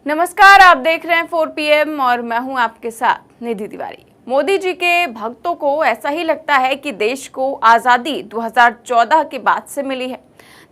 नमस्कार, आप देख रहे हैं 4 PM और मैं हूं आपके साथ निधि तिवारी। मोदी जी के भक्तों को ऐसा ही लगता है कि देश को आजादी 2014 के बाद से मिली है।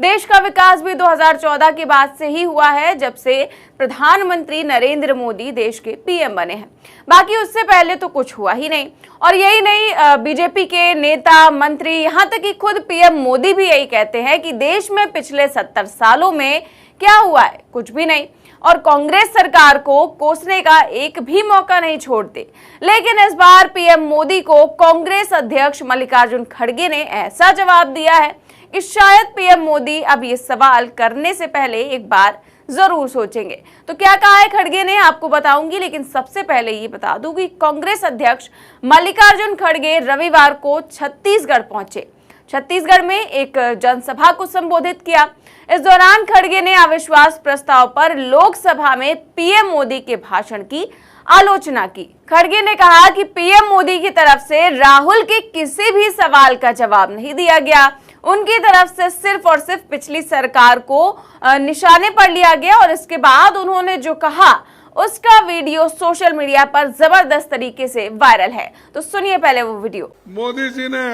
देश का विकास भी 2014 के बाद से ही हुआ है, जब से प्रधानमंत्री नरेंद्र मोदी देश के पीएम बने हैं। बाकी उससे पहले तो कुछ हुआ ही नहीं। और यही नहीं, बीजेपी के नेता, मंत्री, यहाँ तक कि खुद पीएम मोदी भी यही कहते हैं कि देश में पिछले 70 सालों में क्या हुआ है, कुछ भी नहीं। और कांग्रेस सरकार को कोसने का एक भी मौका नहीं छोड़ते। लेकिन इस बार पीएम मोदी को कांग्रेस अध्यक्ष मल्लिकार्जुन खड़गे ने ऐसा जवाब दिया है कि शायद पीएम मोदी अब ये सवाल करने से पहले एक बार जरूर सोचेंगे। तो क्या कहा है खड़गे ने, आपको बताऊंगी। लेकिन सबसे पहले ये बता दूं कि कांग्रेस अध्यक्ष मल्लिकार्जुन खड़गे रविवार को छत्तीसगढ़ पहुंचे। छत्तीसगढ़ में एक जनसभा को संबोधित किया। इस दौरान खड़गे ने अविश्वास प्रस्ताव पर लोकसभा में पीएम मोदी के भाषण की आलोचना की। खड़गे ने कहा कि पीएम मोदी की तरफ से राहुल के किसी भी सवाल का जवाब नहीं दिया गया। उनकी तरफ से सिर्फ और सिर्फ पिछली सरकार को निशाने पर लिया गया और इसके बाद उन्होंने जो कहा उसका वीडियो सोशल मीडिया पर जबरदस्त तरीके से वायरल है। तो सुनिए पहले वो वीडियो। मोदी जी ने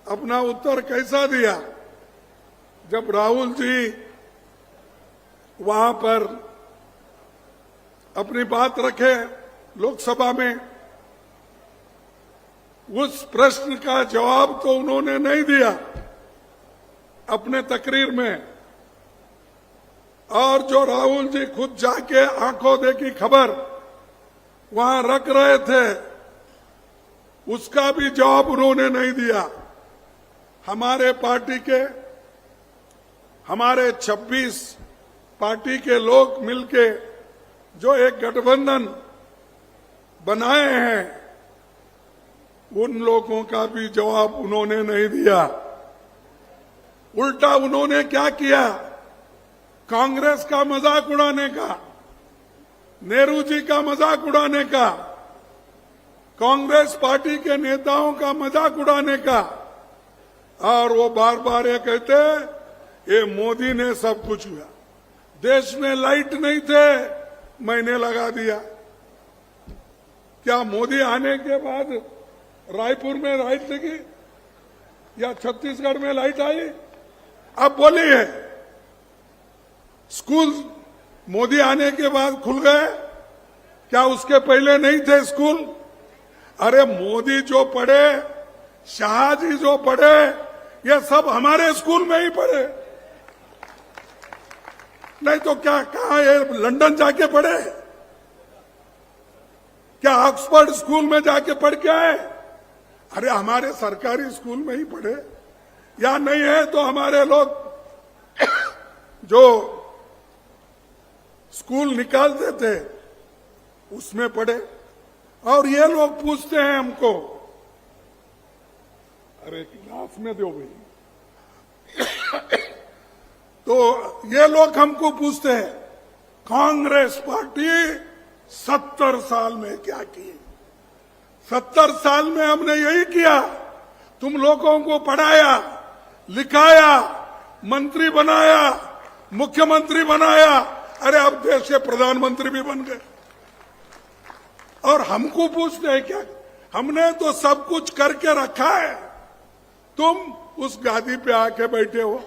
अपना उत्तर कैसा दिया जब राहुल जी वहां पर अपनी बात रखे लोकसभा में। उस प्रश्न का जवाब तो उन्होंने नहीं दिया अपने तकरीर में। और जो राहुल जी खुद जाके आंखों देखी खबर वहां रख रहे थे, उसका भी जवाब उन्होंने नहीं दिया। हमारे पार्टी के, हमारे 26 पार्टी के लोग मिलके जो एक गठबंधन बनाए हैं, उन लोगों का भी जवाब उन्होंने नहीं दिया। उल्टा उन्होंने क्या किया, कांग्रेस का मजाक उड़ाने का, नेहरू जी का मजाक उड़ाने का, कांग्रेस पार्टी के नेताओं का मजाक उड़ाने का। और वो बार बार ये कहते ये मोदी ने सब कुछ हुआ, देश में लाइट नहीं थे मैंने लगा दिया। क्या मोदी आने के बाद रायपुर में लाइट लगी या छत्तीसगढ़ में लाइट आई? अब बोलिए, स्कूल मोदी आने के बाद खुल गए, क्या उसके पहले नहीं थे स्कूल? अरे मोदी जो पढ़े, शाह जी जो पढ़े, ये सब हमारे स्कूल में ही पढ़े, नहीं तो क्या कहा ये लंदन जाके पढ़े? क्या ऑक्सफोर्ड स्कूल में जाके पढ़ के आए? अरे हमारे सरकारी स्कूल में ही पढ़े। या नहीं है तो हमारे लोग जो स्कूल निकालते थे उसमें पढ़े। और ये लोग पूछते हैं हमको, अरे क्लास में दो भाई तो ये लोग हमको पूछते हैं कांग्रेस पार्टी 70 साल में क्या की? 70 साल में हमने यही किया, तुम लोगों को पढ़ाया, लिखाया, मंत्री बनाया, मुख्यमंत्री बनाया। अरे अब देश के प्रधानमंत्री भी बन गए और हमको पूछते हैं क्या? हमने तो सब कुछ करके रखा है, तुम उस गादी पे आके बैठे हो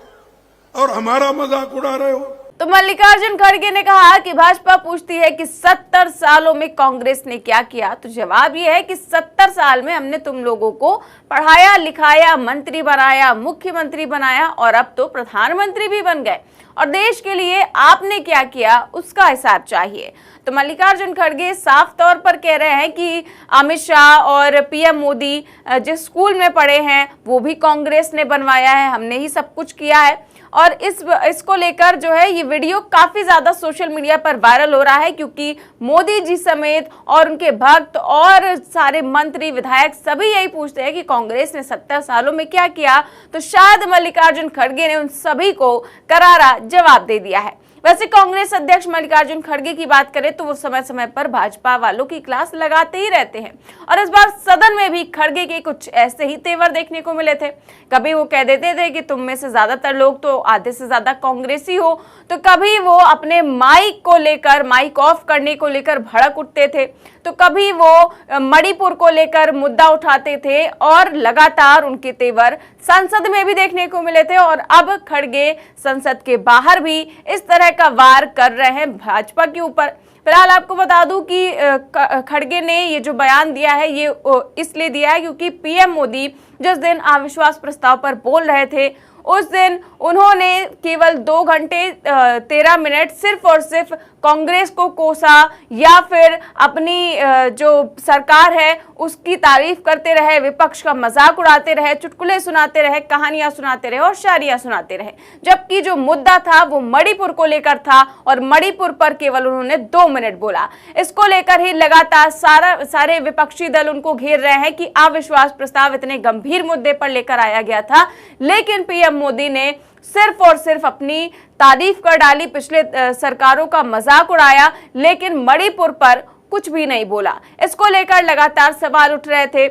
और हमारा मजाक उड़ा रहे हो। तो मल्लिकार्जुन खड़गे ने कहा कि भाजपा पूछती है कि 70 सालों में कांग्रेस ने क्या किया, तो जवाब ये है कि 70 साल में हमने तुम लोगों को पढ़ाया, लिखाया, मंत्री बनाया, मुख्यमंत्री बनाया और अब तो प्रधानमंत्री भी बन गए। और देश के लिए आपने क्या किया उसका हिसाब चाहिए। तो मल्लिकार्जुन खड़गे साफ तौर पर कह रहे हैं कि अमित शाह और पीएम मोदी जिस स्कूल में पढ़े हैं वो भी कांग्रेस ने बनवाया है, हमने ही सब कुछ किया है। और इसको लेकर जो है ये वीडियो काफी ज्यादा सोशल मीडिया पर वायरल हो रहा है, क्योंकि मोदी जी समेत और उनके भक्त और सारे मंत्री, विधायक सभी यही पूछते हैं कि कांग्रेस ने 70 सालों में क्या किया। तो शायद मल्लिकार्जुन खड़गे ने उन सभी को करारा जवाब दे दिया है। वैसे कांग्रेस अध्यक्ष मल्लिकार्जुन खड़गे की बात करें तो वो समय समय पर भाजपा वालों की क्लास लगाते ही रहते हैं और इस बार सदन में भी खड़गे के कुछ ऐसे ही तेवर देखने को मिले थे। कभी वो कह देते थे कि तुम में से ज्यादातर लोग तो आधे से ज्यादा कांग्रेसी हो, तो कभी वो अपने माइक को लेकर, माइक ऑफ करने को लेकर भड़क उठते थे, तो कभी वो मणिपुर को लेकर मुद्दा उठाते थे और लगातार उनके तेवर संसद में भी देखने को मिले थे और अब खड़गे संसद के बाहर भी इस तरह का वार कर रहे हैं भाजपा के ऊपर। फिलहाल आपको बता दूं कि खड़गे ने ये जो बयान दिया है ये इसलिए दिया है क्योंकि पीएम मोदी जिस दिन अविश्वास प्रस्ताव पर बोल रहे थे उस दिन उन्होंने केवल 2 घंटे 13 मिनट सिर्फ और सिर्फ कांग्रेस को कोसा या फिर अपनी जो सरकार है उसकी तारीफ करते रहे, विपक्ष का मजाक उड़ाते रहे, चुटकुले सुनाते रहे, कहानियां सुनाते रहे और शायरियां सुनाते रहे, जबकि जो मुद्दा था वो मणिपुर को लेकर था और मणिपुर पर केवल उन्होंने 2 मिनट बोला। इसको लेकर ही लगातार सारे विपक्षी दल उनको घेर रहे हैं कि अविश्वास प्रस्ताव इतने गंभीर मुद्दे पर लेकर आया गया था, लेकिन पीएम मोदी ने सिर्फ और सिर्फ अपनी तारीफ कर डाली, पिछले सरकारों का मजाक उड़ाया, लेकिन मणिपुर पर कुछ भी नहीं बोला। इसको लेकर लगातार सवाल उठ रहे थे।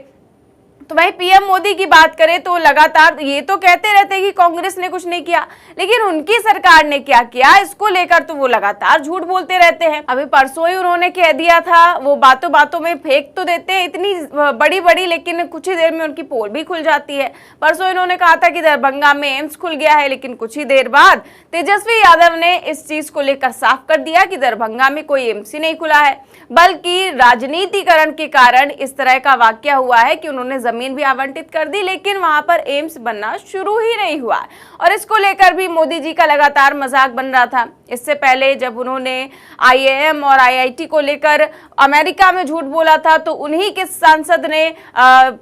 तो वहीं पीएम मोदी की बात करें तो लगातार ये तो कहते रहते हैं कि कांग्रेस ने कुछ नहीं किया, लेकिन उनकी सरकार ने क्या किया इसको लेकर तो वो लगातार झूठ बोलते रहते हैं। अभी परसों ही उन्होंने कह दिया था, वो बातों बातों में फेंक तो देते हैं इतनी बड़ी लेकिन कुछ ही देर में उनकी पोल भी खुल जाती है। परसों इन्होंने कहा था कि दरभंगा में एम्स खुल गया है, लेकिन कुछ ही देर बाद तेजस्वी यादव ने इस चीज को लेकर साफ कर दिया कि दरभंगा में कोई एम्स ही नहीं खुला है, बल्कि राजनीतिकरण के कारण इस तरह का वाकया हुआ है कि उन्होंने जमीन भी आवंटित कर दी, लेकिन वहां पर एम्स बनना शुरू ही नहीं हुआ। और इसको लेकर भी मोदी जी का लगातार मजाक बन रहा था। इससे पहले जब उन्होंने आईआईएम और आईआईटी को लेकर अमेरिका में झूठ बोला था तो उन्हीं के सांसद ने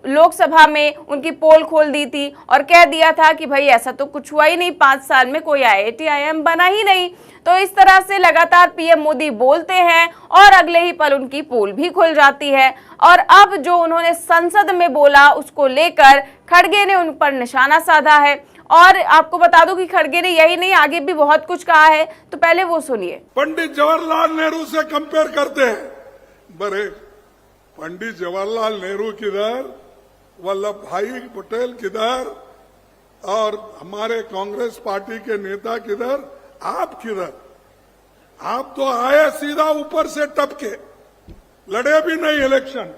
लोकसभा में उनकी पोल खोल दी थी और कह दिया था कि भाई ऐसा तो कुछ हुआ ही नहीं, 5 साल में कोई आईआईटी आईआईएम बना ही नहीं। तो इस तरह से लगातार पीएम मोदी बोलते हैं और अगले ही पल उनकी पोल भी खुल जाती है। और अब जो उन्होंने संसद में बोला उसको लेकर खड़गे ने उन पर निशाना साधा है। और आपको बता दूं कि खड़गे ने यही नहीं आगे भी बहुत कुछ कहा है, तो पहले वो सुनिए। पंडित जवाहरलाल नेहरू से कंपेयर करते हैं, बड़े पंडित जवाहरलाल नेहरू किधर, वल्लभ भाई पटेल किधर और हमारे कांग्रेस पार्टी के नेता किधर, आप किधर? आप तो आए सीधा ऊपर से टपके, लड़े भी नहीं इलेक्शन,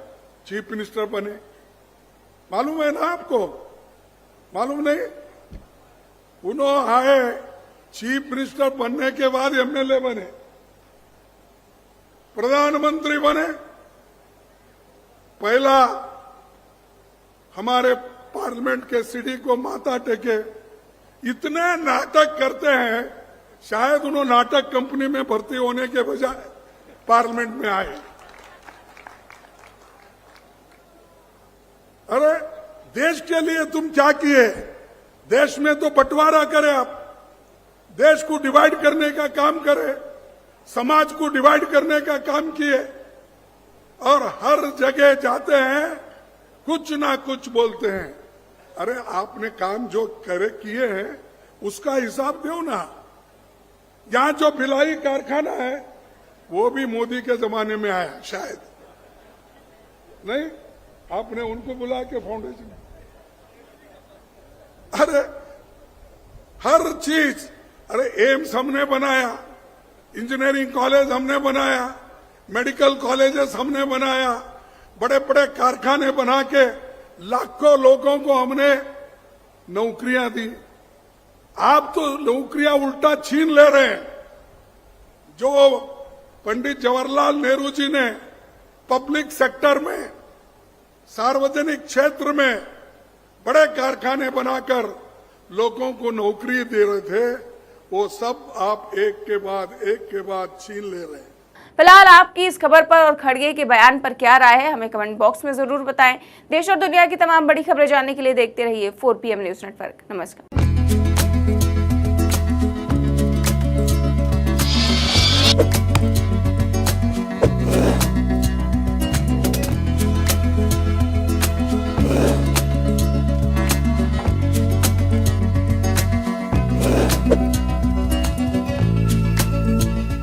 चीफ मिनिस्टर बने। मालूम है ना आपको? मालूम नहीं? उन्होंने आए, चीफ मिनिस्टर बनने के बाद एमएलए बने, प्रधानमंत्री बने, पहला हमारे पार्लियामेंट के सीढ़ी को माथा टेके। इतने नाटक करते हैं, शायद उन्होंने नाटक कंपनी में भर्ती होने के बजाय पार्लियामेंट में आए। अरे देश के लिए तुम क्या किए? देश में तो बंटवारा करे, आप देश को डिवाइड करने का काम करे, समाज को डिवाइड करने का काम किए और हर जगह जाते हैं कुछ ना कुछ बोलते हैं। अरे आपने काम जो किए हैं उसका हिसाब दो ना। यहां जो भिलाई कारखाना है वो भी मोदी के जमाने में आया, शायद नहीं? आपने उनको बुला के फाउंडेशन, अरे हर चीज, अरे एम्स हमने बनाया, इंजीनियरिंग कॉलेज हमने बनाया, मेडिकल कॉलेजेस हमने बनाया, बड़े बड़े कारखाने बना के लाखों लोगों को हमने नौकरियां दी। आप तो नौकरियां उल्टा छीन ले रहे हैं। जो पंडित जवाहरलाल नेहरू जी ने पब्लिक सेक्टर में, सार्वजनिक क्षेत्र में बड़े कारखाने बनाकर लोगों को नौकरी दे रहे थे, वो सब आप एक के बाद छीन ले रहे हैं। फिलहाल आपकी इस खबर पर और खड़गे के बयान पर क्या राय है, हमें कमेंट बॉक्स में जरूर बताएं। देश और दुनिया की तमाम बड़ी खबरें जानने के लिए देखते रहिए 4PM न्यूज नेटवर्क। नमस्कार।